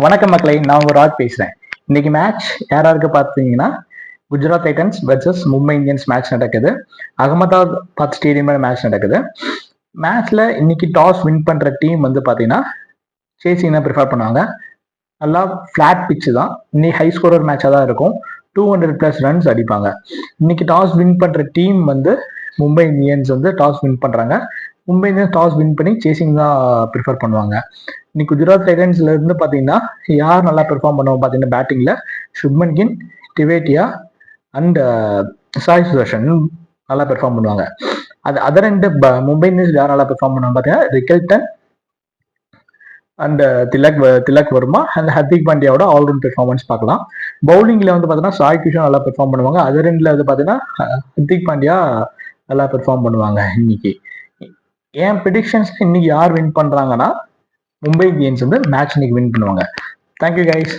வணக்கம் மக்களை, நான் உங்க ராஜ் பேசுறேன். இன்னைக்கு மேட்ச் யாராருக்கு பார்த்தீங்கன்னா Gujarat Titans versus Mumbai Indians match நடக்குது. அகமதாபாத் ஸ்டேடியம்ல மேட்ச் நடக்குது. மேட்ச்ல இன்னைக்கு டாஸ் வின் பண்ற டீம் வந்து பாத்தீங்கன்னா சேசிங் தான் ப்ரிஃபர் பண்ணுவாங்க. நல்லா ஃபிளாட் பிச்சு தான். இன்னைக்கு ஹை ஸ்கோரர் மேட்சாக தான் இருக்கும். 200+ ரன்ஸ் அடிப்பாங்க. இன்னைக்கு டாஸ் வின் பண்ற டீம் வந்து மும்பை இந்தியன்ஸ் வந்து டாஸ் வின் பண்றாங்க. மும்பை இந்தியன்ஸ் டாஸ் வின் பண்ணி சேசிங் தான் ப்ரிஃபர் பண்ணுவாங்க. இன்னைக்கு குஜராத் டைட்டன்ஸ்ல இருந்து பாத்தீங்கன்னா யார் நல்லா பெர்ஃபார்ம் பண்ணுவோம் பாத்தீங்கன்னா பேட்டிங்ல சுப்மன் கில், டிவேட்டியா அண்ட் சாய் சுதர்ஷன் நல்லா பெர்ஃபார்ம் பண்ணுவாங்க. அது அதர் ரெண்டு மும்பை இந்தியன்ஸ் யார் நல்லா பெர்ஃபார்ம் பண்ணுவாங்க பாத்தீங்கன்னா Rickelton and Tilak Varma and Hardik பாண்டியாவோட ஆல்ரவுண்ட் பெர்ஃபார்மன்ஸ் பார்க்கலாம். பவுலிங்ல வந்து பாத்தீங்கன்னா சாய் கிஷன் நல்லா பெர்ஃபார்ம் பண்ணுவாங்க. அதர் ரெண்டுல வந்து பாத்தீங்கன்னா ஹர்திக் பாண்டியா நல்லா பெர்ஃபார்ம் பண்ணுவாங்க. இன்னைக்கு என் ப்ரிடிக்ஷன்ஸ் இன்னைக்கு யார் வின் பண்றாங்கன்னா மும்பை இந்தியன்ஸ் வந்து மேட்ச் இன்னைக்கு வின் பண்ணுவாங்க. Thank you guys.